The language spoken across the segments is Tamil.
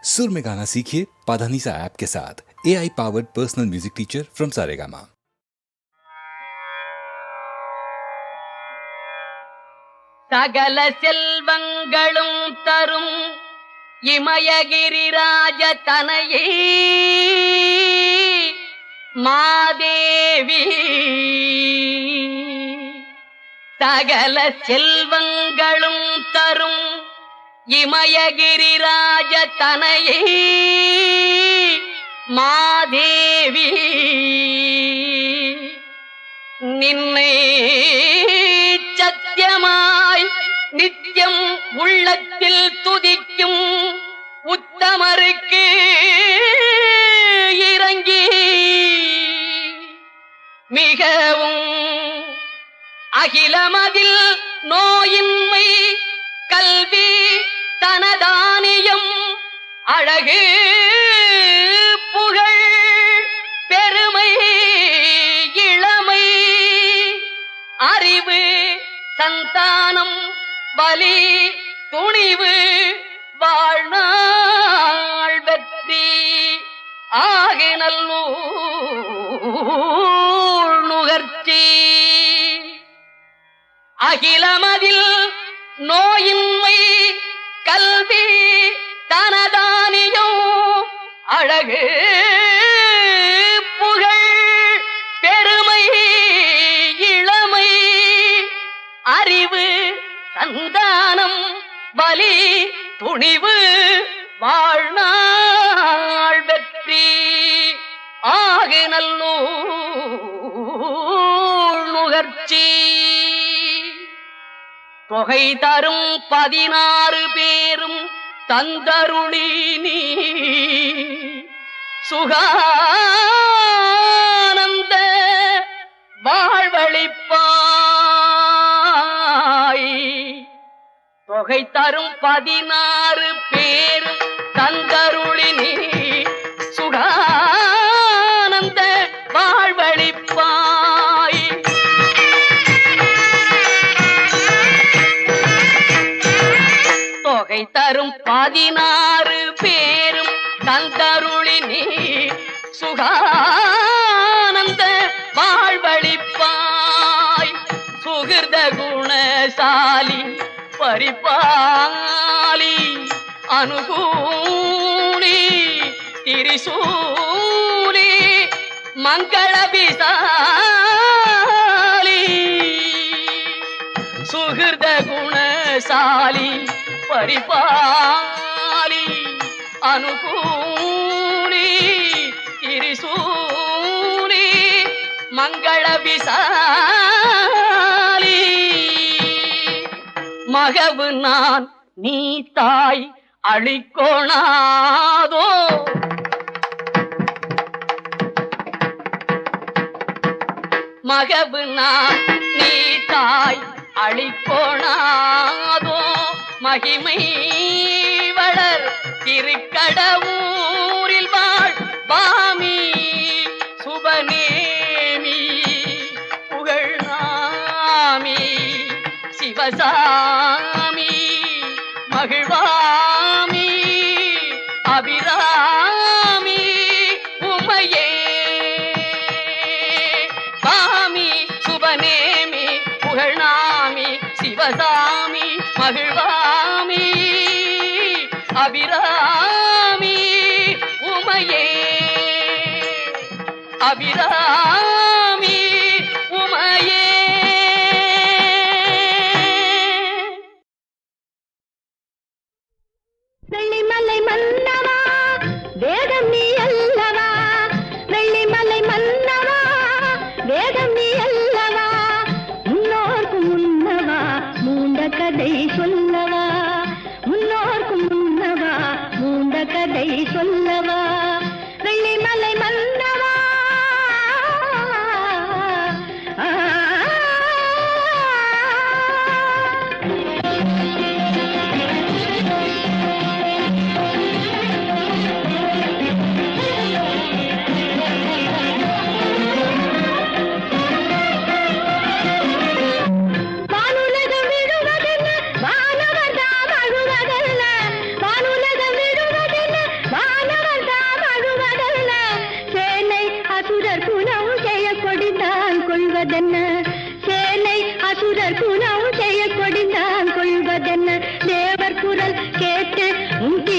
सुर में गाना सीखिए पाधानीसा ऐप के साथ। AI powered personal music teacher from Saregama. சகல செல்வங்களும் தரும் இமயகிரிராஜ தனையே மாதேவி. சகல செல்வங்களும் தரும் இமயகிரிராஜ தனையே மாதேவி. நின்னை சத்தியமாய் நித்தியம் உள்ளத்தில் துதிக்கும் உத்தமருக்கு இறங்கி மிகவும் அகிலமதில் நோயின்மை கல்வி தனதானியம் அழகு புகழ் பெருமை இளமை அறிவு சந்தானம் பலி துணிவு வாழ்நாள் வெற்றி ஆகினல்லூர் நுகர்ச்சி. அகிலமதில் நோயின்மை கல்வி தனதானியம் அழகு புகழ் பெருமை இளமை அறிவு சந்தானம் பலி துணிவு வாழ்நாள் வெற்றி ஆகினல்லூர் நுகர்ச்சி. தொகை தரும் 16 பேரும் தந்தருளி நீ சுகானந்த வாழ்வழிப்பாய். தொகை தரும் 16 பேரும் தந்தருளி நீ சுகானந்த வாழ்வழிப்பாய். தொகை தரும் 16 பேரும் தந்தருளி நீ சுகானந்த வாழ்வழிப்பாய். சுகிர்த குணசாலி பரிபாலி அனுகூலி திரிசூலி மங்களபிசாலி. சுகிர்த குணசாலி பரிபாலி அனுகூலி திரிசூலி மங்களபிசாலி. மகவு நான் நீ தாய் அழிக்கோணாதோ. மகவு நான் நீ தாய் அழிக்கோணாதோ. மகிமை வளர் திருக்கடவூரில் வாழ் பாமி சுபநேமி புகழ்நாமி சிவசாமி மகிழ்வாமி அபிராமி உமையே. பாமி சுபநேமி புகழ்நாமி சிவசாமி மகிழ்வாமி அபிராமி உமையே. அபிராமி உமையே. வெள்ளிமலை மன்னவா வேதம் நீ அல்லவா. வெள்ளிமலை மன்னவா வேதம் நீ அல்லவா. முன்னோர்க்கு முன்னவா மூண்ட கதை சொல்லவா. முன்னோர்க்கு முன்னவா மூண்ட கதை சொல்லவா. வெள்ளிமலை மன்னவா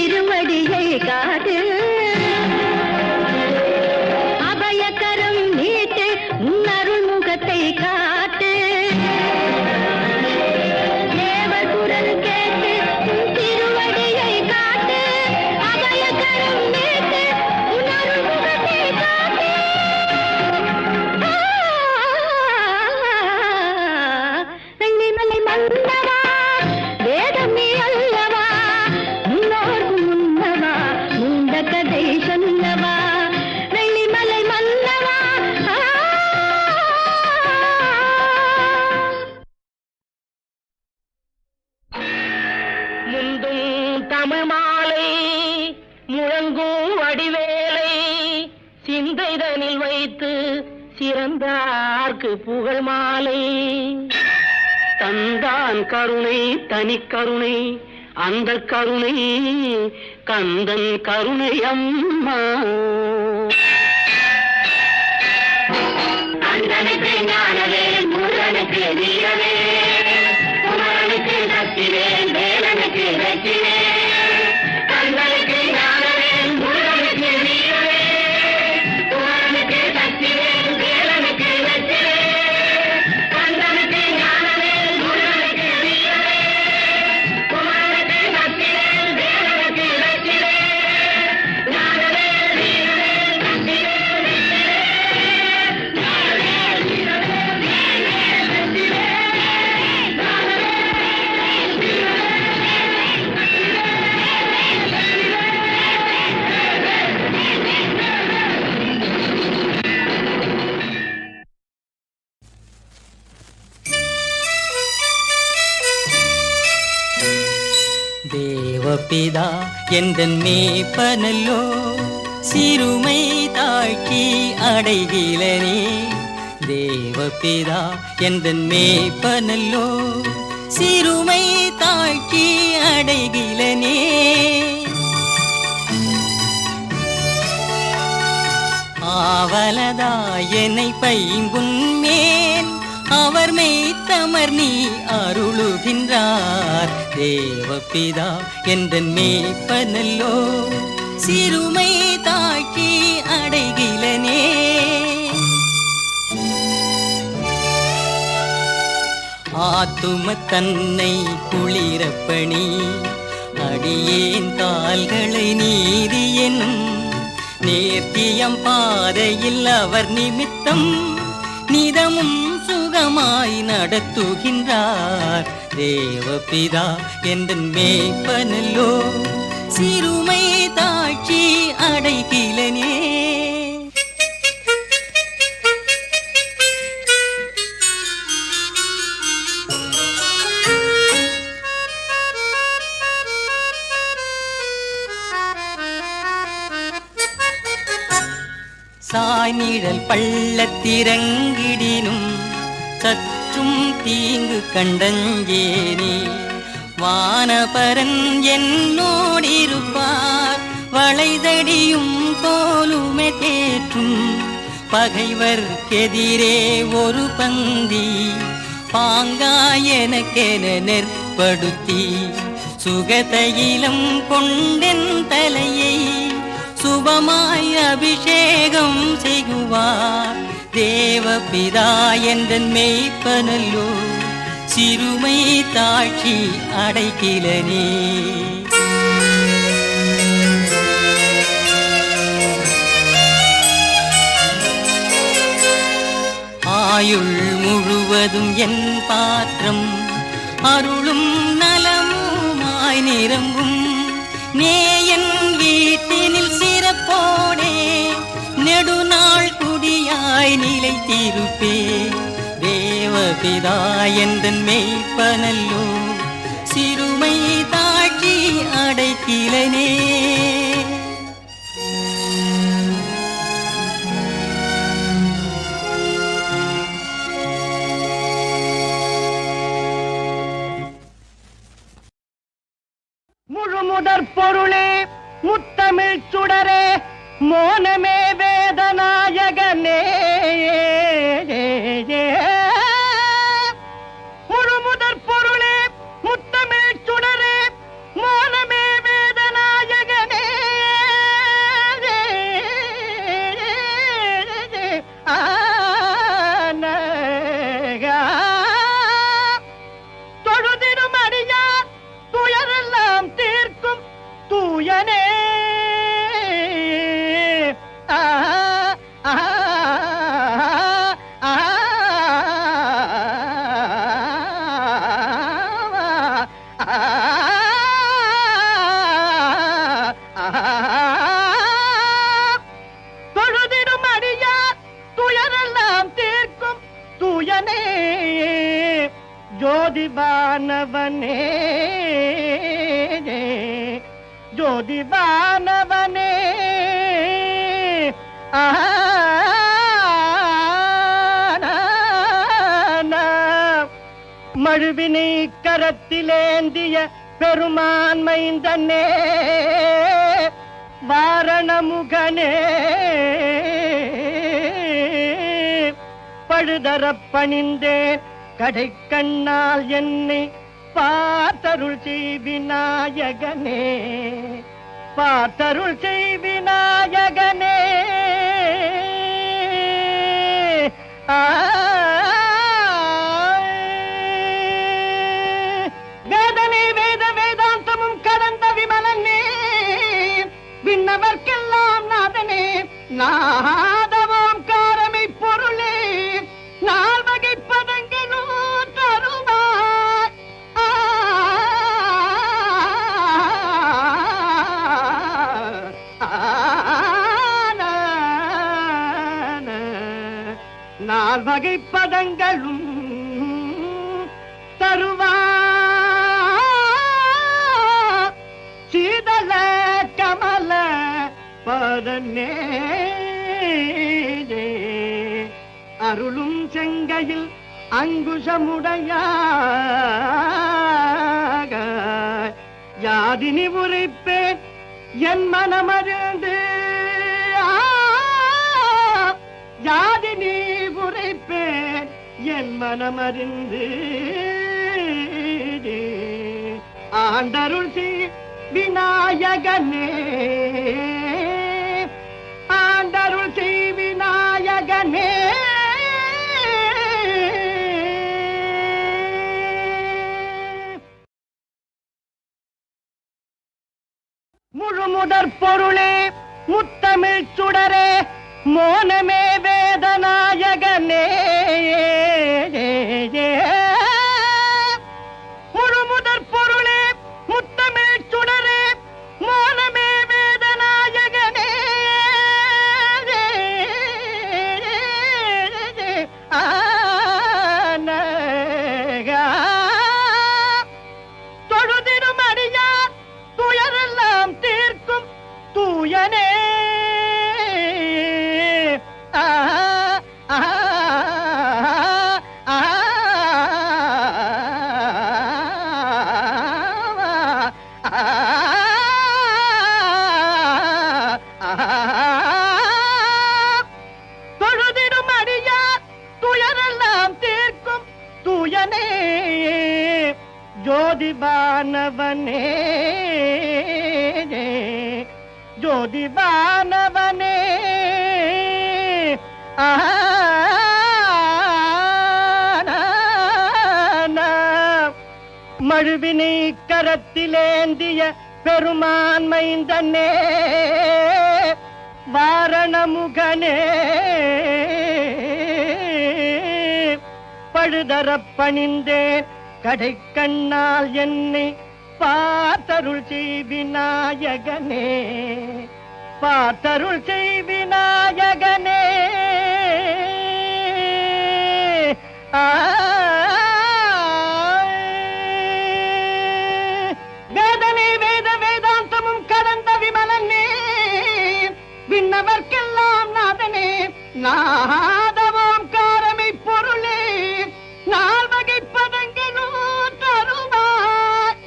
திருவடியை காட்டு அபயகரம் நீட்டு உன் அருள் முகத்தை காட்டு தேவர் குரல் கேட்டு உன் திருவடியை காட்டு அபயகரம் நீட்டு உன் அருள் முகத்தை காட்டு வெள்ளிமலை மன்னவா வேதம் நீ அல்லவா முன்னோர்க்கு முன்னவா முண்ட கதை சொல்லவா வெள்ளிமலை மன்னவா முந்தும் தமிழ் மாலை முழங்கும் வடிவேலை சிந்தைதனில் வைத்து சிறந்தார்க்கு புகழ் மாலை தந்தான் கருணை தனி கருணை அந்த கருணை கந்தன் கருணை அம்மா அந்தனுக்கு ஞானவே முருகனுக்கு வீரவே குமரனுக்கு சக்திவே வேலனுக்கு வெற்றிவே கந்தனுக்கு ஞானவே முருகனுக்கு வீரவே குமரனுக்கு சக்திவே வேலனுக்கு வெற்றிவே கந்தனுக்கு ஞானவே முருகனுக்கு வீரவே குமரனுக்கு சக்திவே வேலனுக்கு வெற்றிவே ஞானவே வீரவே சக்திவே தேவபிதா எந்தன் மேய்ப்பனல்லோ சிறுமை தாழ்ச்சி அடைகிலனே தேவபிதா எந்தன் மேய்ப்பனல்லோ சிறுமை தாழ்ச்சி அடைகிலனே ஆவலதா என்னை பைம்புன் மேல் அவர் மெய்த்தமர் நீ அருளுகின்றார் தேவபிதா எந்தன் மேய்ப்பனல்லோ சிறுமை தாக்கி அடைகிலனே ஆத்தும தன்னை குளிரப்பணி அடியேன் கால்களை நீதி என்னும் நேர்த்தியம் பாதையில் அவர் நிமித்தம் நிதமும் சுகமாய் நடத்துகின்றார் தேவபிதா எந்தன் மேய்ப்பனல்லோ சிறுமை தாழ்ச்சி அடைகிலனே சாய்நிழல் பள்ளத்திரங்கிடினும் சற்றும் தீங்கு கண்டஞ்சேனே வானபரன் என்னோடிருப்பார் வளைதடியும் போலுமே தேற்றும் பகைவர்க்கெதிரே ஒரு பந்தி பாங்காய் எனக்கென நெற்படுத்தி சுகதையிலம் கொண்டென் தலையை சுபமாய் அபிஷேகம் செய்குவார் தேவபிதா எந்தன் மேய்ப்பனல்லோ சிறுமை தாழ்ச்சி அடைகிலனே ஆயுள் முழுவதும் என் பாத்திரம் அருளும் நலமுமாய் நிரம்பும் நேயன் வீட்டினில் சிறப்போடே நெடுநாள் குடியாய் நிலைத்திருப்பே தேவபிதா எந்தன் மேய்ப்பனல்லோ சிறுமை தாழ்ச்சி அடைகிலனே முழுமுதற் பொருளே முத்தமிழ் சுடரே மோனமே வேதநாயகனே முழுமுதற் பொருளே முத்தமிழ் சுடரே மோனமே வேதநாயகனே ஜோதிவானவனே ஜோதிவானவனே மழுவினை கரத்திலேந்திய பெருமான் மைந்தனே வாரணமுகனே பழுதரப் பணிந்தேன் கடை கண்ணால் என்னை பார்த்தருள் செய்விநாயகனே பார்த்தருள் செய்விநாயகனே வேதனை வேத வேதாந்தமும் கடந்த விமலனே விண்ணவர்க்கெல்லாம் நாதனே நாதவோம் காரமை பொருளே நால்வகை பதங்களும் தருவாய் நால்வகை பதங்களும் தருவாய் சீதல கமல பதனே அருளும் செங்கையில் அங்குஷமுடைய யாதினி உரைப்பேன் என் மனமறிந்து யாதினி உரைப்பேன் என் மனமறிந்து ஆண்டருள் விநாயகனே ஆண்டருள் விநாயகனே முழுமுதற் பொருளே முத்தமிழ் சுடரே மோனமே வேதநாயகனே முழுமுதற் பொருளே முத்தமிழ் சுடரே மோனமே வேதநாயகனே தொழுதிடும் அடியார் துயரெல்லாம் தீர்க்கும் தூயனே தொழுதிடும் அடியார் துயரெல்லாம் தீர்க்கும் தூயனே ஜோதிவானவனே ஜோதிவானவனே மழுவினை கரத்திலேந்திய பெருமான் மைந்தனே வாரணமுகனே பழுதரப் பணிந்தேன் கடை கண்ணால் என்னை பார்த்தருள் செய்விநாயகனே பார்த்தருள் செய்விநாயகனே வேதனை வேத வேதாந்தமும் கடந்த விமலனே விண்ணவர்க்கெல்லாம் நாதனே நாதவோம் காரமை பொருளே நால்வகை பதங்களும் தருவாய்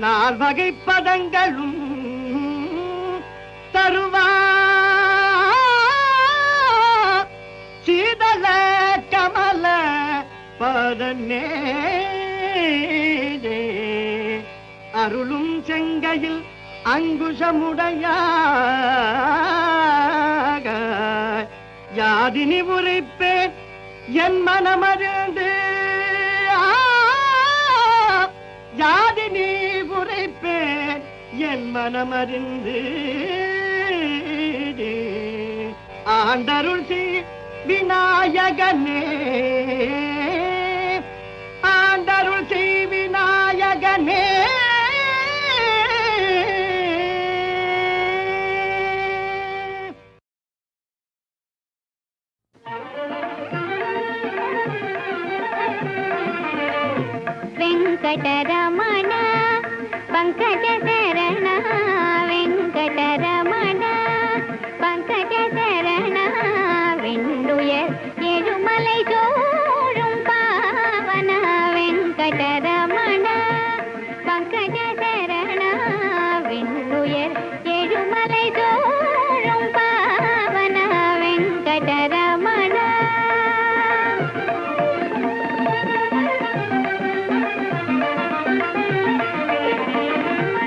நால்வகை பதங்களும் தருவாய் சீதல கமல பதனே அருளும் செங்கையில் அங்குஷமுடைய யாதினி உரைப்பேன் என் மனமறிந்து யாதினி உரைப்பேன் என் மனமறிந்து ஆண்டருள் விநாயகனே ஆண்டருள் விநாயகனே వెంకటరమణ పంకజ శరణ వెంకటరమణ పంకజ శరణ வெண்ணுயர் எழுமலை சோழும் பாவன வெங்கடரமண பங்கஜ சரண வெண்ணுயர் எழுமலை சோழும் பாவன வெங்கடரமண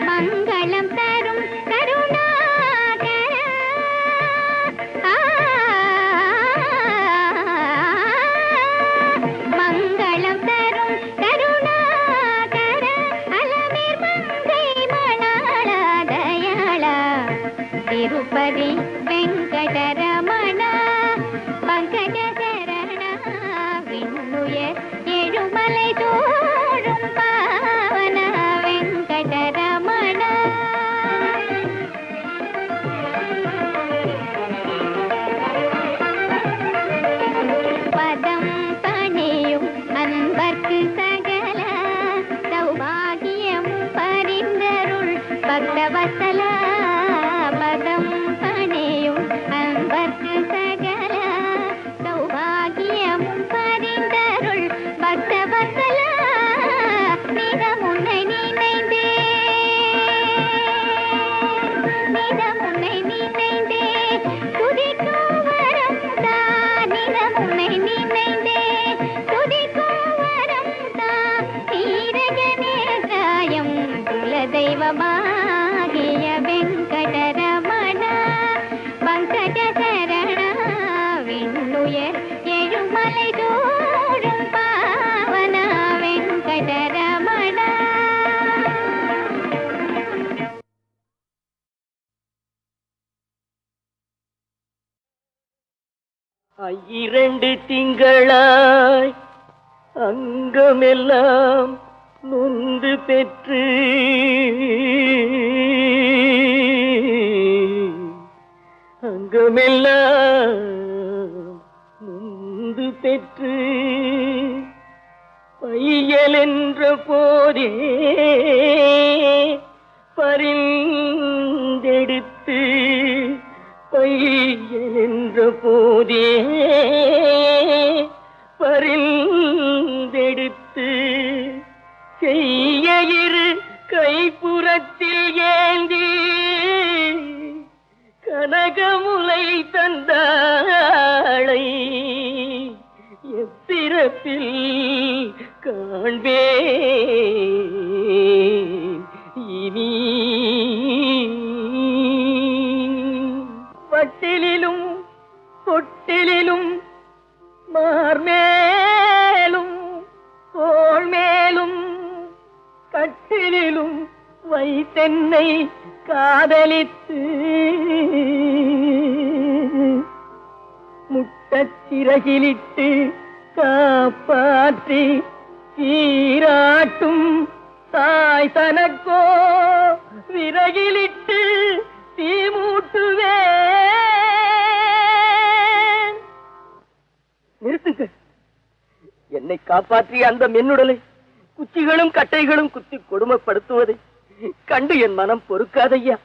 மங்களம் தரும் கருணாகர மங்களம் தரும் கருணாகர அலமேர் மங்கை மணாள தயாள திருப்பதி வெங்கடரமண பங்கஜ சரண விண்ணுயர் எழுமலை தோழும் பாவன வெங்கடரமண பதம் பணியும் அன்பர்க்கு சகல சௌபாகியம் பரிந்தருள் பக்தவத்சல பதம் பணியும் அன்பர்க்கு சகல சௌபாகியம் பரிந்தருள் பக்தவத்சல நிதமுன்னை நினைந்தே நிதமுன்னை நினைந்தே துதிக்கும் வரம் தான் நிதமுன்னை நினைந்தே துதிக்கும் வரம் தான் தீரகநேகாயம் குலதெய்வமாகிய வெங்கடரமண பங்கஜ சரண விண்ணுயர் எழுமலை தோழும் பாவன வெங்கடரமண இரண்டு திங்களாய் அங்கமெல்லாம் நொந்து பெற்று அங்கமெல்லாம் நொந்து பெற்று பையல் என்ற போதே பரிந்தெடுத்து பையல் என்ற போதே பரிந்தெடுத்து செய்ய இரு கைப்புறத்தில் ஏந்தி கனகமுலை தந்தாளை எப்பிறப்பில் காண்பே இனி பட்டிலும் தொட்டிலும் மார்மேலும் தோள் மேலும் கட்டிலும் வைத்தென்னை காதலித்து முட்டச்சிறகிலிட்டு காப்பாற்றி சீராட்டும் தாய் தனக்கோ விறகிலிட்டு தீ மூட்டுவேன். நிறுத்துங்க. என்னை காப்பாற்றிய அந்த மென்னுடலை குச்சிகளும் கட்டைகளும் குத்தி கொடுமைப்படுத்துவதை கண்டு என் மனம் பொறுக்காதையா.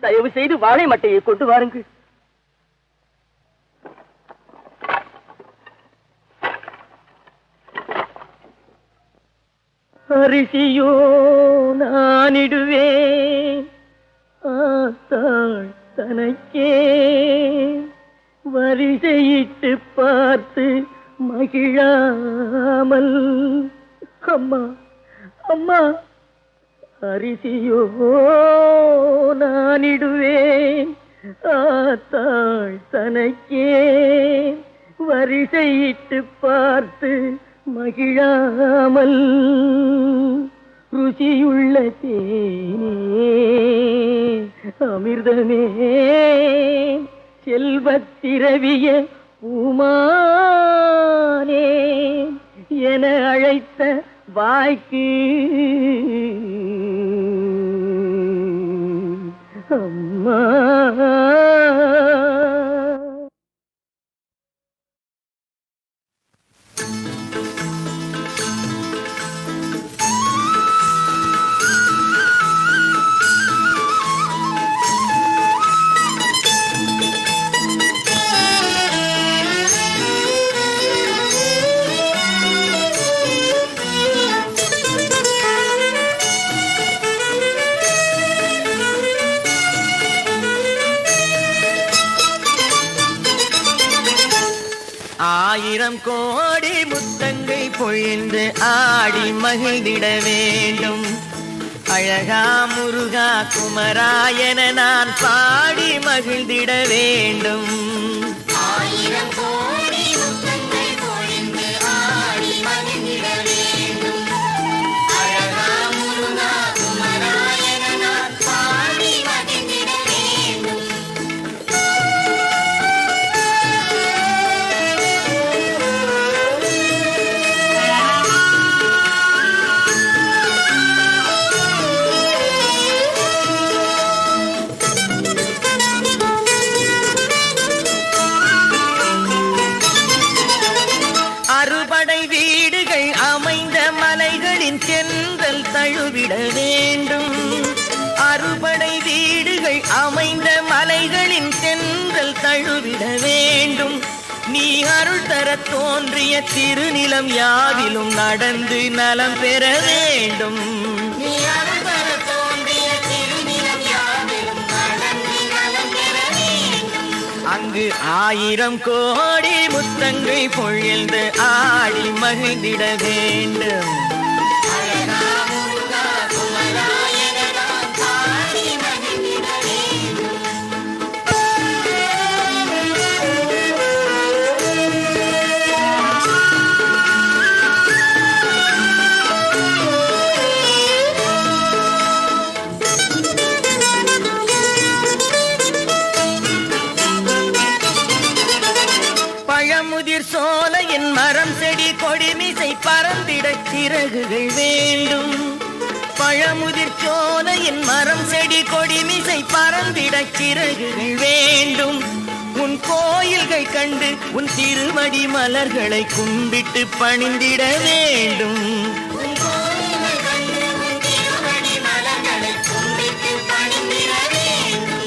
தயவு செய்து வாழை மட்டையை கொண்டு வாருங்கள். அரிசியோ நானிடுவேன் ஆத்தாள் தனக்கே வரிசையிட்டு பார்த்து மகிழாமல் அம்மா அம்மா அரிசியோ நானிடுவேன் ஆத்தாள் தனக்கே வரிசையிட்டு பார்த்து மகிழாமல் ருசியுள்ள தேனே அமிர்தமே செல்வத்திரவிய பூமானே என அழைத்த வாய்க்கு அம்மா ஆயிரம் கோடி முத்தங்கை பொழிந்து ஆடி மகிழ்ந்திட வேண்டும். அழகா முருகா குமராயன நான் பாடி மகிழ்ந்திட வேண்டும். ஆயிரம் கோடி முத்தங்கை பொழிந்து ஆடி மகிழ்ந்திட வேண்டும். அழகா முருகா குமராயன நான் பாடி மகிழ்ந்திட வேண்டும். அறுபடை வீடுகள் அமைந்த மலைகளின் தென்றல் தழுவிட வேண்டும். அறுபடை வீடுகள் அமைந்த மலைகளின் தென்றல் தழுவிட வேண்டும். நீ அருள் தர தோன்றிய திருநிலம் யாவிலும் நடந்து நலம் பெற வேண்டும். நீ அருள் தர தோன்றிய திருநிலம் யாவிலும் நடந்து நலம் பெற வேண்டும். அங்கு ஆயிரம் கோடி முத்தங்கை பொழிந்து ஆடி மகிழ்ந்திட வேண்டும். அழகா முருகா குமராயன நான் பாடி மகிழ்ந்திட வேண்டும். பழமுதிர் சோலையின் மரம் செடி கொடிமிசை பறந்திட சிறகுகள் வேண்டும். பழமுதிர் சோலையின் மரம் செடி கொடிமிசை பறந்திட சிறகுகள் வேண்டும். உன் கோயில்கள் கண்டு உன் திருமடி மலர்களை கும்பிட்டு பணிந்திட வேண்டும். உன் கோயில்கள் கண்டு உன் திருவடி மலர்களை கும்பிட்டு பணிந்திட வேண்டும்.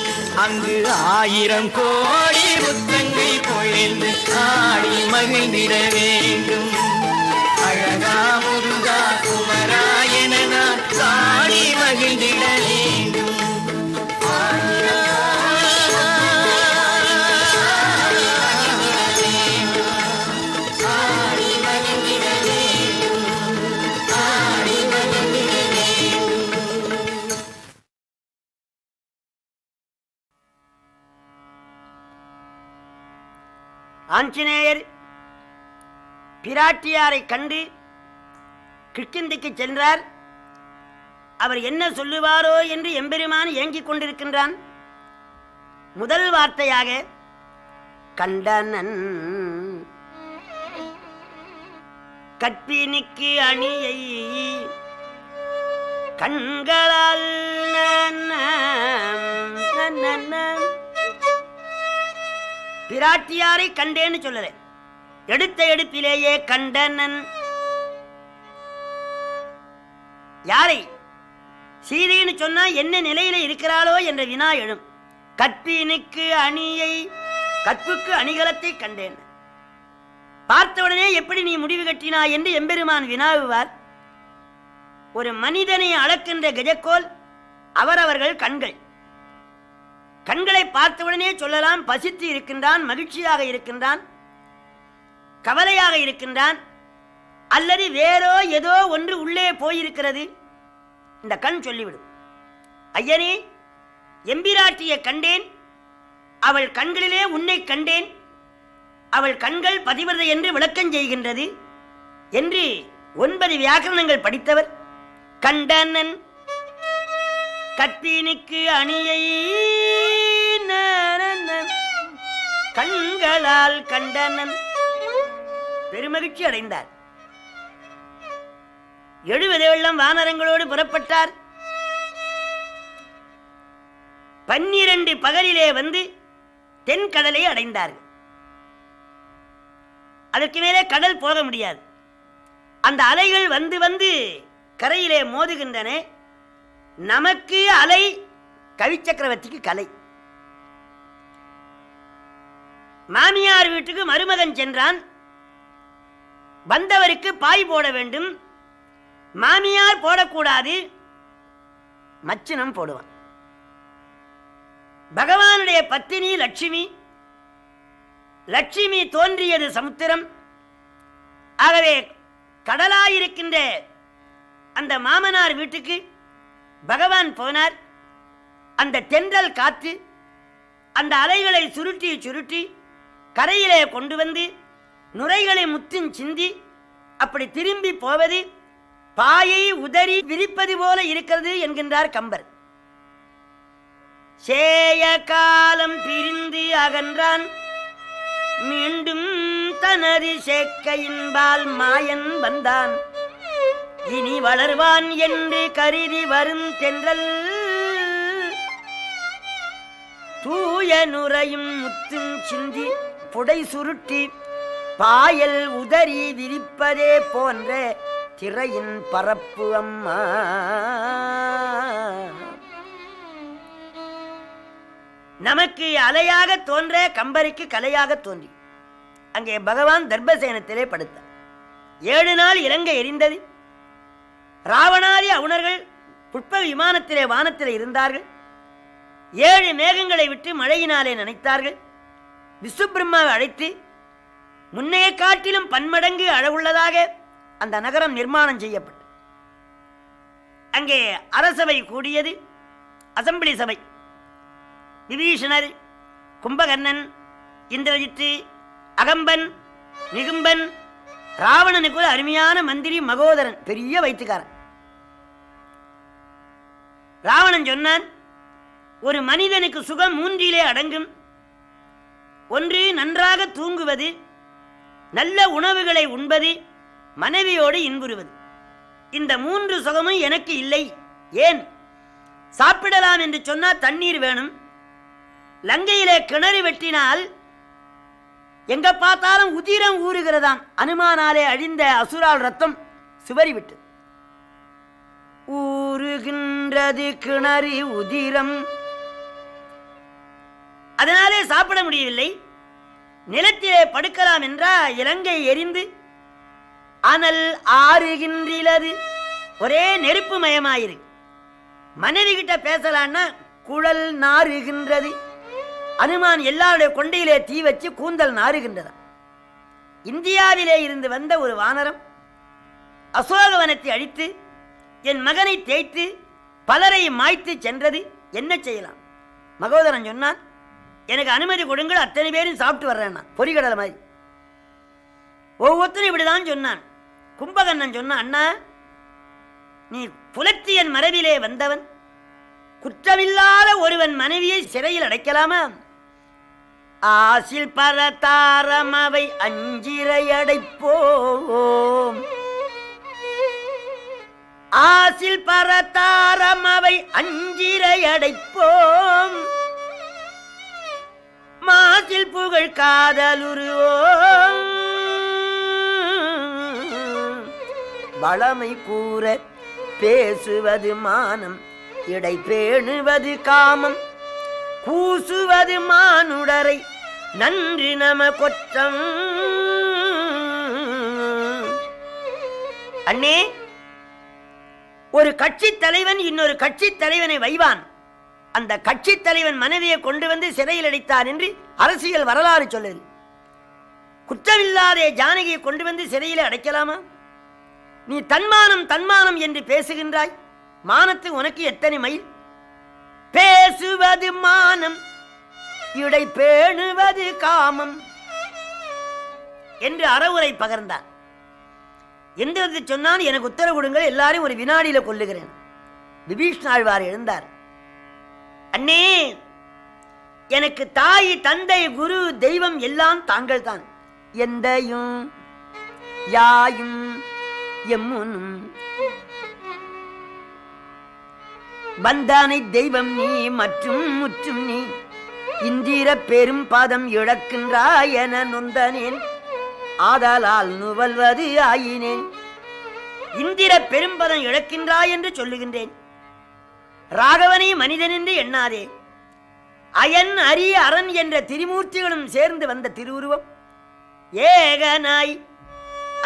அங்கு ஆயிரம் கோடி முத்தங்கை பொழிந்து ஆடி மகிழ்ந்திட வேண்டும். அழகா முருகா குமராயன நான் பாடி மகிழ்ந்திட வேண்டும். ஆஞ்சநேயர் பிராட்டியாரை கண்டு கிஷ்கிந்தைக்கு சென்றார். அவர் என்ன சொல்லுவாரோ என்று எம்பெருமான் ஏங்கிக் கொண்டிருக்கின்றான். முதல் வார்த்தையாக கண்டனன் கற்பினிக்கு அணியை கண்களால் பிராட்டியாரை கண்டேன்னு சொல்லல, எடுத்த எடுப்பிலேயே கண்டனன். யாரை? சீதைன்னு சொன்னா என்ன நிலையில இருக்கிறாளோ என்ற வினா எழும். கற்பினுக்கு அணியை, கற்புக்கு அணிகலத்தை கண்டேன். பார்த்தவுடனே எப்படி நீ முடிவு கட்டினாய் என்று எம்பெருமான் வினாவுவார். ஒரு மனிதனை அளக்கின்ற கஜக்கோல் அவரவர்கள் கண்கள். கண்களை பார்த்தவுடனே சொல்லலாம் பசித்து இருக்கின்றான், மகிழ்ச்சியாக இருக்கின்றான், கவலையாக இருக்கின்றான், அல்லது வேறோ ஏதோ ஒன்று உள்ளே போயிருக்கிறது. இந்த கண் சொல்லிவிடும். ஐயனே, எம்பிராட்டியை கண்டேன், அவள் கண்களிலே உன்னை கண்டேன், அவள் கண்கள் பதிவிரதை என்று விளக்கம் செய்கின்றது என்று 9 வியாக்கரணங்கள் படித்தவர். கண்டனன் கற்பினுக்கு அணியை கண்களால் கண்டனன் பெருமகிழ்ச்சி அடைந்தார். 70 வெள்ளம் வானரங்களோடு புறப்பட்டார். 12 பகலிலே வந்து தென்கடலை அடைந்தார்கள். அதற்கு மேலே கடல் போக முடியாது. அந்த அலைகள் வந்து வந்து கரையிலே மோதுகின்றன. நமக்கு அலை, கவிச்சக்கரவர்த்திக்கு கலை. மாமியார் வீட்டுக்கு மருமகன் சென்றான். வந்தவருக்கு பாய் போட வேண்டும். மாமியார் போடக்கூடாது, மச்சினம் போடுவான். பகவானுடைய பத்தினி லட்சுமி. லட்சுமி தோன்றியது சமுத்திரம், ஆகவே கடலாயிருக்கின்ற அந்த மாமனார் வீட்டுக்கு பகவான் போனார். அந்த தென்றல் காற்று அந்த அலைகளை சுருட்டி சுருட்டி கரையிலே கொண்டு வந்து நுரைகளை முற்றும் சிந்தி அப்படி திரும்பி போவது பாயை உதறி விரிப்பது போல இருக்கிறது என்கின்றார் கம்பர். சேய காலம் பிரிந்து அகன்றான் மீண்டும் தனது சேக்கையின்பால் மாயன் வந்தான் இனி வளர்வான் என்று கருதி வரும் தென்றல் தூய நுரையும் முத்தும் சிந்தி புடை சுருட்டி பாயல் உதறி விரிப்பதே போன்ற திரையின் பரப்பு அம்மா. நமக்கு அலையாக தோன்ற கம்பருக்கு கலையாக தோன்றி அங்கே பகவான் தர்பசேனத்திலே படுத்தார். 7 நாள் இலங்கை எரிந்தது. ராவணாதி அவுணர்கள் புஷ்ப விமானத்திலே வானத்திலே இருந்தார்கள். 7 மேகங்களை விட்டு மழையினாலே நனைத்தார்கள். விஸ்வபிரம்மாவை அழைத்து முன்னைய காட்டிலும் பன்மடங்கு அழகுள்ளதாக அந்த நகரம் நிர்மாணம் செய்யப்பட்டது. அங்கே அரசவை கூடியது. அசம்பிளி சபை. விபீஷணர், கும்பகர்ணன், இந்திரஜித்து, அகம்பன், நிகும்பன், ராவணனுக்கு ஒரு அருமையான மந்திரி மகோதரன், பெரிய வைத்துக்காரன். ராவணன் சொன்னான், ஒரு மனிதனுக்கு சுகம் 3 அடங்கும். 1 நன்றாக தூங்குவது, நல்ல உணவுகளை உண்பது, மனைவியோடு இன்புறுவது. இந்த 3 சுகமும் எனக்கு இல்லை. ஏன்? சாப்பிடலாம் என்று சொன்னால் தண்ணீர் வேணும். லங்கையிலே கிணறு வெட்டினால் எங்க பார்த்தாலும் உதிரம் ஊறுகிறதாம். அனுமானாலே அழிந்த அசுரால் ரத்தம் சுவரி விட்டு ஊறுகின்றது கிணறு உதிரம். அதனாலே சாப்பிட முடியவில்லை. நிலத்திலே படுக்கலாம் என்றால் இலங்கை எரிந்து அனல் ஆறுகின்றது. ஒரே நெருப்பு மயமாயிரு. மனைவி கிட்ட பேசலான்னா குழல் நாறுகின்றது. அனுமான் எல்லாருடைய கொண்டையிலே தீ வச்சு கூந்தல் நாறுகின்றதா. இந்தியாவிலே இருந்து வந்த ஒரு வானரம் அசோகவனத்தை அழித்து என் மகனை தேய்த்து பலரை மாய்த்து சென்றது. என்ன செய்யலாம்? மகோதரன் சொன்னான், எனக்கு அனுமதி கொடுங்கள், அத்தனை பேரும் சாப்பிட்டு வர்றேன். பொறிகடலை மாதிரி ஒவ்வொருத்தரும் இப்படிதான் சொன்னான். கும்பகர்ணன் சொன்னான், அண்ணா நீ புலத்தியன் மரபிலே வந்தவன், குற்றமில்லாத ஒருவன் மனைவியை சிறையில் அடைக்கலாமா? ஆசில் பரதாரம் அவை அஞ்சிரை அடைப்போம். ஆசில் பரதாரம் அவை அஞ்சிரை அடைப்போம். மாசில் புகழ் காதலுருவோம். வளமை கூற பேசுவது மானம், இடை பேணுவது காமம், கூசுவது மானுடரை நன்றி நம கொற்றம். அண்ணே, ஒரு கட்சி தலைவன் இன்னொரு கட்சி தலைவனை வைவான். அந்த கட்சி தலைவன் மனைவியை கொண்டு வந்து சிறையில் அடைத்தான் என்று அரசியல் வரலாறு சொல்லுது. குற்றமில்லாத ஜானகியை கொண்டு வந்து சிறையில் அடைக்கலாமா? நீ தன்மானம் தன்மானம் என்று பேசுகின்றாய். மானத்து உனக்கு எத்தனை மைல்? பேசுவது மானம், இடை பேணுவது காமம் என்று அறவுரை பகர்ந்தான். எந்த சொன்னான், எனக்கு உத்தரவு கொடுங்கள், எல்லாரையும் ஒரு வினாடியில கொல்லுகிறேன். விபீஷ்ணாழ்வார் எழுந்தார். அண்ணே, எனக்கு தாய் தந்தை குரு தெய்வம் எல்லாம் தாங்கள் தான். எந்தையும் யாயும் எம்முனும் வந்தானை தெய்வம் நீ மற்றும் முற்றும் நீ. இந்திர பெரும் பாதம் இழக்கின்றாய் என நொந்தனேன், ஆதலால் நுவல்வது ஆயினேன். இந்திர பெரும்பதம் இழக்கின்றாய் என்று சொல்லுகின்றேன். ராகவனை மனிதன் என்று எண்ணாதே. அயன் அரிய அரண் என்ற திரிமூர்த்திகளும் சேர்ந்து வந்த திருவுருவம் ஏகனாய்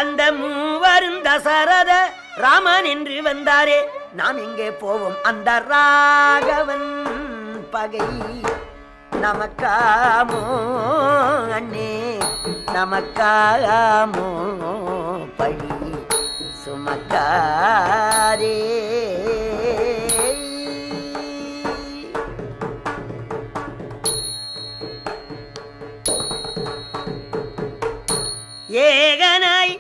அந்த மூவரும் தசரத ராமன் என்று வந்தாரே. நாம் எங்கே போவோம்? அந்த ராகவன் பகை நமக்காமோ அண்ணே, நமக்காமோ சுமக்காரே. ஏகனாய்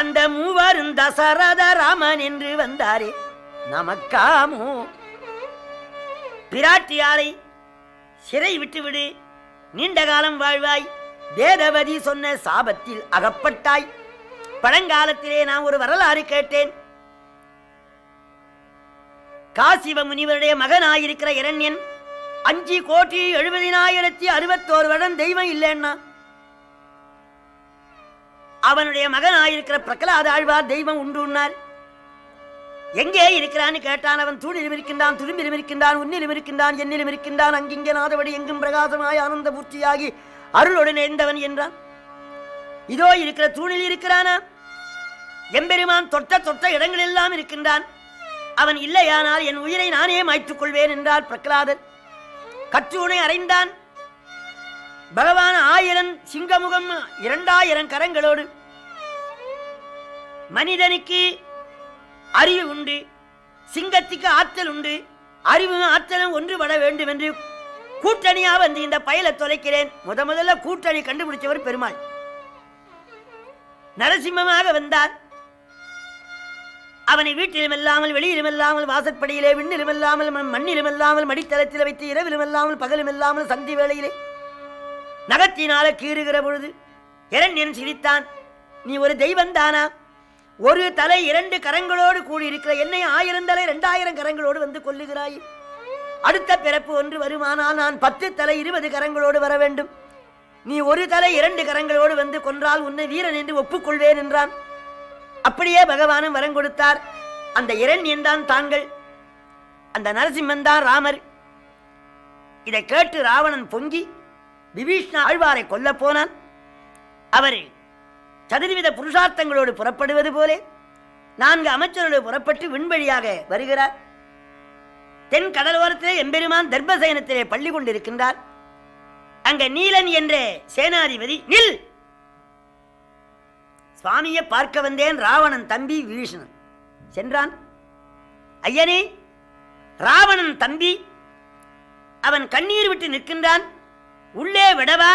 அந்த மூவரும் தசரத ராமன் என்று வந்தாரே நமக்காமோ. பிராட்டியாரை சிறை விட்டுவிடு, நீண்ட காலம் வாழ்வாய், வேதவதி சொன்ன சாபத்தில் அகப்பட்டாய். பழங்காலத்திலே நான் ஒரு வரலாறு கேட்டேன். காசிவ முனிவருடைய மகனாயிருக்கிற இரண்யன் 5,70,061 வருடம் தெய்வம் இல்லைன்னா, அவனுடைய மகனாயிருக்கிற பிரகலாத ஆழ்வார் தெய்வம் உண்டுன்னார். எங்கே இருக்கிறான்னு கேட்டான். அவன் தூணிலும் இருக்கின்றான், துரும்பிலும் இருக்கின்றான், உன்னிலும் இருக்கின்றான், என்னிலும் இருக்கின்றான், அங்கிங்கே நாதபடி எங்கும் பிரகாசமாய் ஆனந்த பூர்த்தியாகி அருளோடு நேர்ந்தவன் என்றான். இதோ இருக்கிற தூணில் இருக்கிறானா? எம்பெருமான் தொட்ட தொட்ட இடங்களெல்லாம் இருக்கின்றான். அவன் இல்லையானால் என் உயிரை நானே மாய்த்துக் கொள்வேன் என்றார் பிரகலாதர். கற்றூனை அறைந்தான். பகவான் 1000 சிங்கமுகம் 2000 கரங்களோடு. மனிதனுக்கு அறிவு உண்டு, சிங்கத்துக்கு ஆற்றல் உண்டு. அறிவு ஆற்றலும் ஒன்றுபட வேண்டும் என்று கூட்டணியா வந்து இந்த பயலை தொலைக்கிறேன். முதல்ல கூட்டணி கண்டுபிடிச்சவர் பெருமாள். நரசிம்மமாக வந்தார். அவனை வீட்டிலும் இல்லாமல், வெளியிலும் இல்லாமல், வாசற்படியிலே, விண்ணிலும் இல்லாமல், மண்ணிலும் இல்லாமல், மடித்தளத்தில் வைத்து, இரவிலும் இல்லாமல், பகலும் இல்லாமல், சந்தி வேளையிலே நகத்தினால கீறுகிற பொழுது இரண்யன் சிரித்தான். நீ ஒரு தெய்வம் தானா? ஒரு தலை 2 கரங்களோடு கூடியிருக்கிற என்னை 1000 தலை 2000 கரங்களோடு வந்து கொல்லுகிறாய். அடுத்த பிறப்பு ஒன்று வருமானால் நான் 10 தலை 20 கரங்களோடு வர வேண்டும். நீ ஒரு தலை 2 கரங்களோடு வந்து கொன்றால் உன்னை வீரன் என்று ஒப்புக்கொள்வேன் என்றான். அப்படியே பகவானும் வரம் கொடுத்தார். அந்த இரண்யன் தான் தாங்கள், அந்த நரசிம்மன் தான் ராமர். இதை கேட்டு ராவணன் பொங்கி விபீஷ்ண ஆழ்வாரை கொல்ல போனான். அவர் சதுர்வித புருஷார்த்தங்களோடு புறப்படுவது போலே 4 அமைச்சரோடு புறப்பட்டு விண்வழியாக வருகிறார். தென் கடலோரத்திலே எம்பெருமான் தர்பசயனத்திலே பள்ளி கொண்டிருக்கின்றார். அங்க நீலன் என்ற சேனாதிபதி, நில், சுவாமியை பார்க்க வந்தேன். ராவணன் தம்பி விபீஷணன் சென்றான். ஐயனே, ராவணன் தம்பி, அவன் கண்ணீர் விட்டு நிற்கின்றான். உள்ளே விடவா,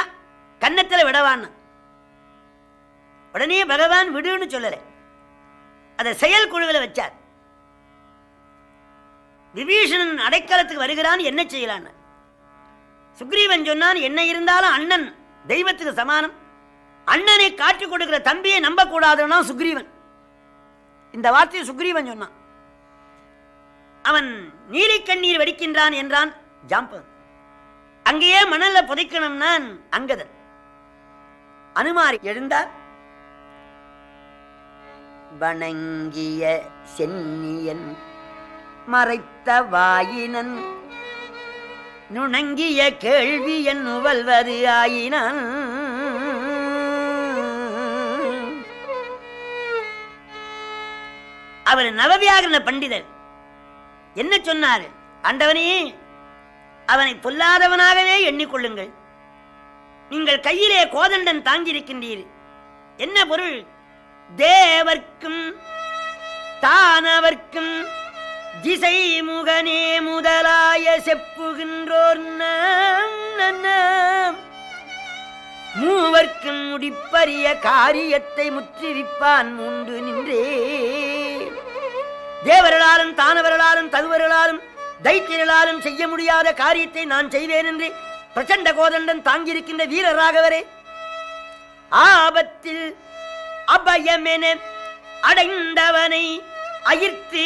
கன்னத்தில் விடவான். உடனே பகவான் விடுன்னு சொல்லல, அதை செயல் குழுவில் வச்சார். விபீஷணன் அடைக்கலத்துக்கு வருகிறான், என்ன செய்யலான்? சுக்ரீவன் சொன்னான், என்ன இருந்தாலும் அண்ணன் தெய்வத்துக்கு சமானம், அண்ணனை காட்டிக் கொடுக்கிற தம்பியை நம்ப கூடாதுன்னா சுக்ரீவன். இந்த வார்த்தையை சுக்ரீவன் சொன்னான். அவன் நீலி கண்ணீர் வடிக்கின்றான் என்றான் ஜாம்பவன். அங்கேயே மணல்ல புதைக்கணும்னா அங்கதன். அனுமாரி எழுந்தார். வணங்கிய சென்னியன் மறைத்த வாயினன் நுணங்கிய கேள்வியன் நுவல்வது ஆயினான். அவர் நவவியாகரண பண்டிதர். என்ன சொன்னார்? ஆண்டவனே, அவனை பொல்லாதவனாகவே எண்ணிக்கொள்ளுங்கள். நீங்கள் கையிலே கோதண்டன் தாங்கியிருக்கின்றீர். என்ன பொருள்? தேவர்க்கும் தானவர்க்கும் திசை முகனே முதலாய செப்புகின்றோர் மூவர்க்கும் முடிப்பரிய காரியத்தை முற்றிவிப்பான் மூன்று நின்றே. தேவர்களாலும் தானவர்களாலும் தகுவர்களாலும் தைத்தியர்களாலும் செய்ய முடியாத காரியத்தை நான் செய்வேன் என்று பிரச்சண்ட கோதண்டன் தாங்கியிருக்கின்ற வீரராகவரே, ஆபத்தில் அபயமென அடைந்தவனை அயிர்த்து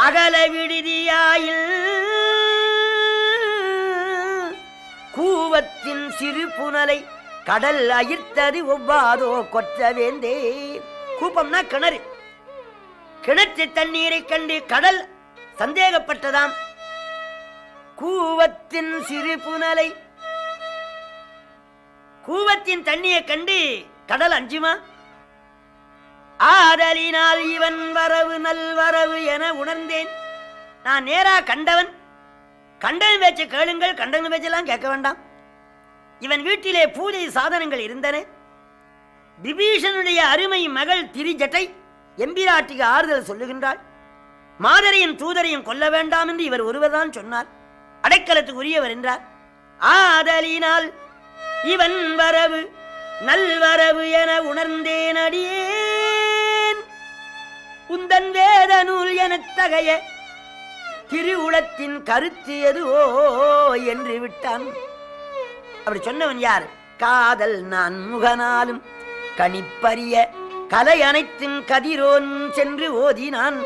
அகல விடுதியாயில் கூவத்தின் சிறு புனலை கடல் அயிர்த்தது ஒவ்வாதோ கொற்ற வேந்தே. கூப்பம்னா கிணறு. கிணற்று தண்ணீரை கண்டு கடல் சந்தேகப்பட்டதாம். கூவத்தின் சிறு புனலை, கூவத்தின் தண்ணியை கண்டு கடல் அஞ்சுமா? ஆதலினால் இவன் வரவு நல்வரவு என உணர்ந்தேன். நான் நேரா கண்டவன். கண்டவன் பேச்ச கேளுங்கள், கண்டவன் பேச்செல்லாம் கேட்க வேண்டாம். இவன் வீட்டிலே பூஜை சாதனங்கள் இருந்தன. விபீஷனுடைய அருமை மகள் திரிஜட்டை எம்பிராட்டிக்கு ஆறுதல் சொல்லுகின்றாள். மாதரையும் தூதரையும் கொல்ல வேண்டாம் என்று இவர் ஒருவர்தான் சொன்னார், அடைக்கலத்துக்கு உரியவர் என்றார். ஆதலினால் இவன் வரவு நல்வரவு என உணர்ந்தேன் அடியேன், உந்தன் வேத நூல் எனத் தகைய திருவுளத்தின் கருத்து எதுவோ என்று விட்டான். அப்படி சொன்னவன் யார்? காதல் நான் முகனாலும் கணிப்பறிய கலை அனைத்தும் கதிரோன் சென்று ஓதினான்.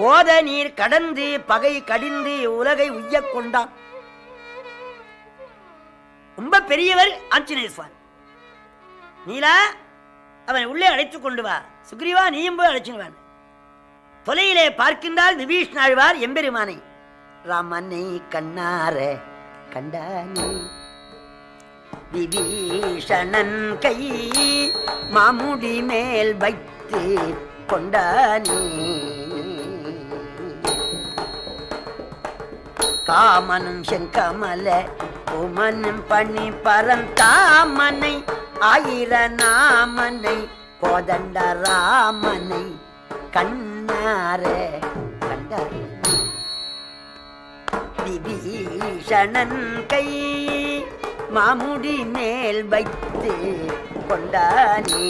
ஓத நீர் கடந்து பகை கடிந்து உலகை உய்யக் கொண்டான். ரொம்ப பெரியவர் ஆஞ்சநேய சுவாமி. நீலா, அவன் உள்ளே அழைத்துக் கொண்டு வா, சுக்ரீவா நீயும் போய் அழைச்சுவான். தொலையிலே பார்க்கின்றால் விபீஷ்ணாழ்வார் எம்பெருமானை. ராமனை கண்ணார கண்டானே, விபீஷணன் கை மாமுடி மேல் வைத்து கொண்டானே, காமனும் செங்கமல உமனும் பணி பரந்தாமனை, ஆயிர நாமனை கோதண்ட ராமனை கண்ணார கண்டார். விபீஷணன் கை மாமுடி மேல் வைத்து கொண்டானே,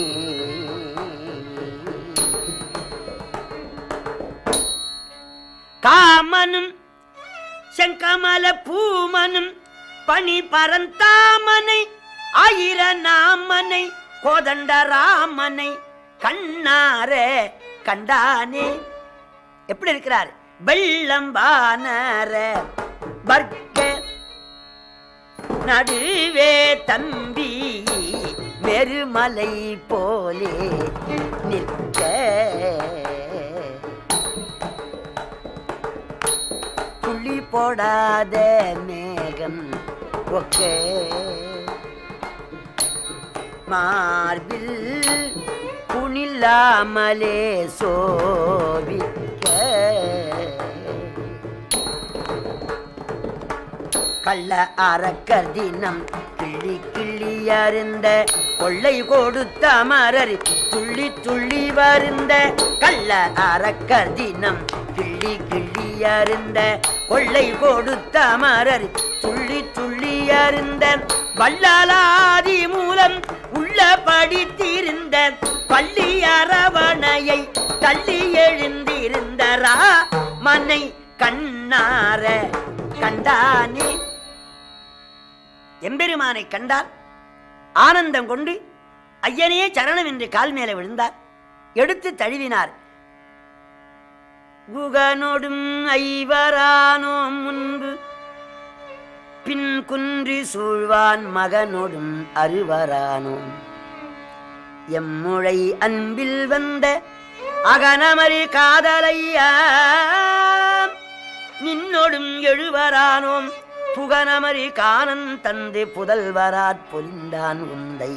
காமனும் செங்கமல பூமனும் பணி பரந்தாமனை, ஆயிர நாமனை கோதண்ட ராமனை கண்ணார கண்டானே. எப்படி இருக்கிறார்? வெள்ளம் வானர வர்க்க நடுவே தம்பி வெறுமலை போலே நிற்க, புள்ளி போடாத மேகம் ஒக்க, மார்பில் புனில்லாமலே சோபிக்க, கள்ள அரக்கர் தினம் கிள்ளி கிள்ளி அருந்த, கொள்ளை கொடுத்த அமரர் துள்ளி துள்ளி வருந்த, கள்ள அரக்கர் தினம் கிள்ளி கிள்ளி அருந்த, கொள்ளை கொடுத்த அமரர் துள்ளி துள்ளி அருந்த, வள்ளலாதி மூலம் உள்ள படித்திருந்த பள்ளி அரவணையை தள்ளி எழுந்திருந்தரா மனை கண்ணார கண்டானே. எம்பெருமானை கண்டார், ஆனந்தம் கொண்டு ஐயனே சரணம் என்று கால் மேலே விழுந்தார். எடுத்து தழுவினார். குகனோடும் ஐவரானோம் முன்பு பின் குன்றி சூழ்வான் மகனோடும் அறுவரானோம், எம்முழை அன்பில் வந்த அகனமரி காதலையா நின்னோடும் எழுவரானோம், புகனமரி காணன் தந்து புதல்வராற் பொலிந்தான் உந்தை.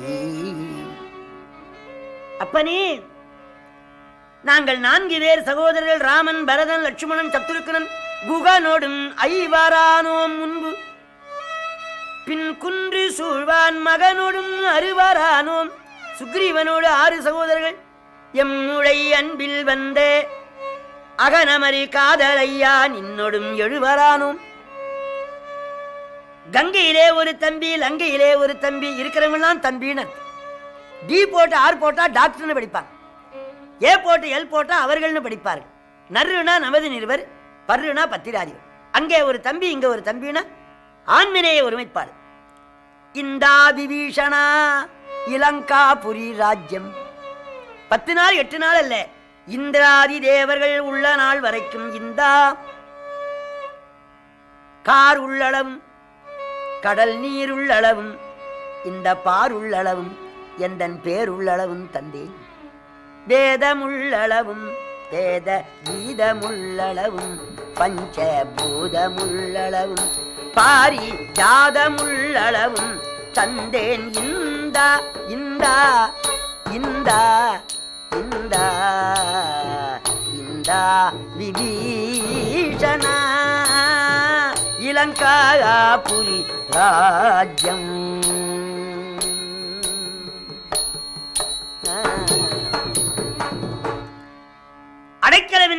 அப்பனே, நாங்கள் 4 பேர் சகோதரர்கள், ராமன், பரதன், லட்சுமணன், சத்ருக்கனன், குகனோடும் ஐவரானோம் முன்பு பின் குன்று சூழ்வான் மகனோடும் அறுவரானோம், சுக்ரீவனோடு 6 சகோதரர்கள், எம்முழை அன்பில் வந்த அகனமரி காதலையா நின்னோடும் எழுவரானோம். கங்கையிலே ஒரு தம்பி, லங்கையிலே ஒரு தம்பி, இருக்கிறவங்களாம் தம்பினர். டி போட்டு ஆர் போட்டா டாக்டர்னு படிப்பாங்க, ஏ போட்டு எல் போட்டா அவர்கள்னு படிப்பார்கள். நர்ருனா நமது நிறுவர், பர்ருனா பத்திராதிவர். அங்கே ஒரு தம்பி, இங்க ஒரு தம்பினா ஆண்மனேய ஒருமைப்பாடு. இந்தா விபீஷணா இலங்காபுரி ராஜ்யம் 10 நாள் 8 நாள் அல்ல, இந்திராதி தேவர்கள் உள்ள நாள் வரைக்கும் இந்தா கார் உள்ளளவும் கடல் நீர் உள்ளளவும் இந்த பார் உள்ளளவும் எந்தன் பேர் உள்ளளவும் தந்தேன், வேதமுள்ளளவும் வேத கீதமுள்ளளவும் பஞ்சபூதமுள்ளளவும் பாரி ஜாதமுள்ளளவும் தந்தேன். இந்தா இந்தா இந்தா இந்தா இந்தா விபீஷணா இலங்காபுரி ராஜ்யம்.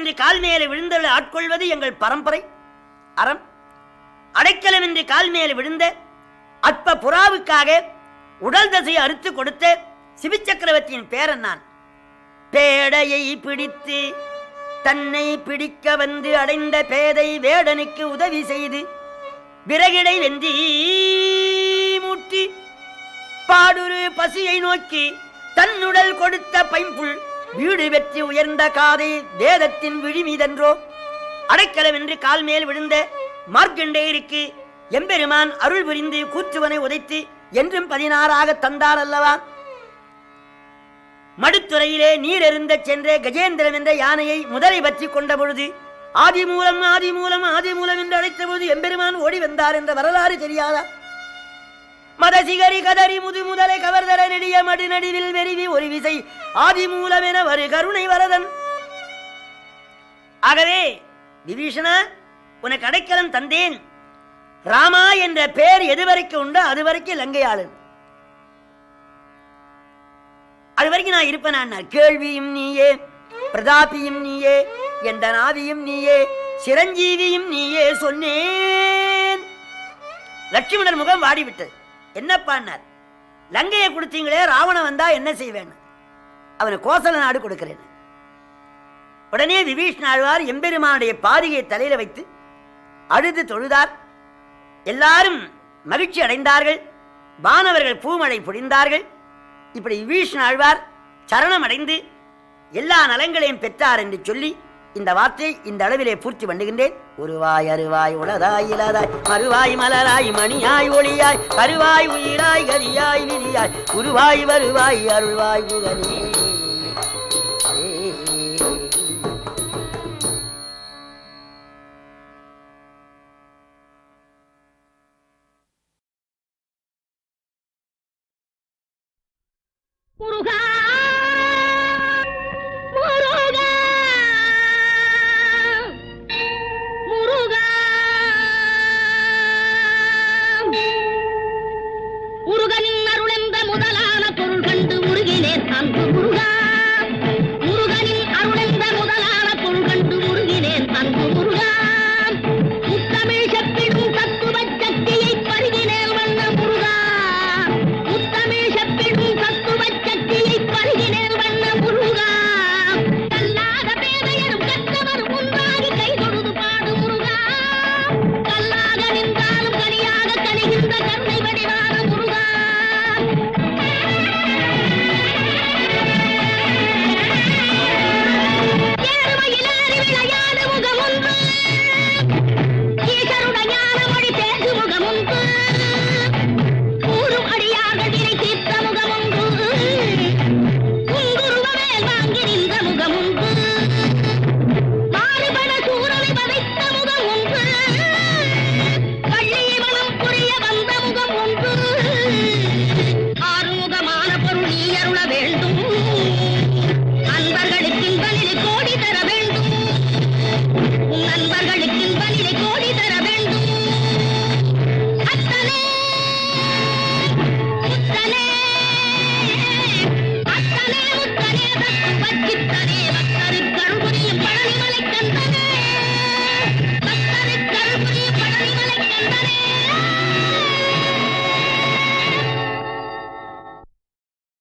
என்று கால் மேலே விழுந்தவளை ஆட்கொள்வது எங்கள் பரம்பரை அறம். அடைக்கலம் என்று கால் மேலே விழுந்த அற்ப புறாவுக்காக உடல் தசையை அறுத்து கொடுத்த சிபிச்சக்கரவர்த்தியின் பேரன் நான். பேடையை பிடித்து தன்னை பிடிக்க வந்து அடைந்த பேதை வேடனுக்கு உதவி செய்து விறகிடை வெந்தி மூட்டி பாடுரு பசியை நோக்கி தன்னுடல் கொடுத்த பைம்புள் வீடு வெற்றி உயர்ந்த காதை வேதத்தின் விழிமீதென்றோ. அடைக்கலம் என்று கால் மேல் விழுந்த மார்க்கண்டேயருக்கு எம்பெருமான் அருள் புரிந்து கூற்றுவனை உதைத்து என்றும் 16 தந்தார் அல்லவா. மடுத்துறையிலே நீர் எறிந்த சென்ற கஜேந்திரம் என்ற யானையை முதலை பற்றி கொண்ட பொழுது ஆதிமூலம் ஆதிமூலம் ஆதிமூலம் என்று அழைத்த போது எம்பெருமான் ஓடி வந்தார் என்ற வரலாறு தெரியாதா? மதசிகரி கதறி முது முதலை கவர்தர நெடிய மடு நடிவில் வெறிவி ஒரு விசை ஆதிமூலம் என வரு கருணை வரதன். ஆகவே விபீஷணா, உனக்கு அடைக்கலம் தந்தேன். ராமா என்ற பெயர் எதுவரைக்கும் உண்டோ அதுவரைக்கும் லங்கை ஆளு, அது வரைக்கும் நான் இருப்பேன். கேள்வியும் நீயே, பிரதாபியும் நீயே, என்ற நாவியும் நீயே, சிரஞ்சீவியும் நீயே சொன்னேன். லட்சுமணர் முகம் வாடிவிட்டது. என்னப்பான்னார்? லங்கையை கொடுத்தீங்களே, ராவணன் வந்தா என்ன செய்வேன்? அவனை கோசல நாடு கொடுக்கிறேன். உடனே விபீஷண ஆழ்வார் எம்பெருமானுடைய பாதிகையை தலையில வைத்து அழுது தொழுதார். எல்லாரும் மகிழ்ச்சி அடைந்தார்கள். வானவர்கள் பூமழை பொழிந்தார்கள். இப்படி விபீஷண ஆழ்வார் சரணம் அடைந்து எல்லா நலங்களையும் பெற்றார் என்று சொல்லி இந்த வார்த்தையை இந்த அளவிலே பூர்த்தி பண்ணுகின்றேன். உருவாய் அருவாய் உளதாய் இலதாய் மறுவாய் மலராய் மணியாய் ஒளியாய் கருவாய் உயிராய் கரியாய் விதியாய் உருவாய் வருவாய் அருள்வாய் முகனே.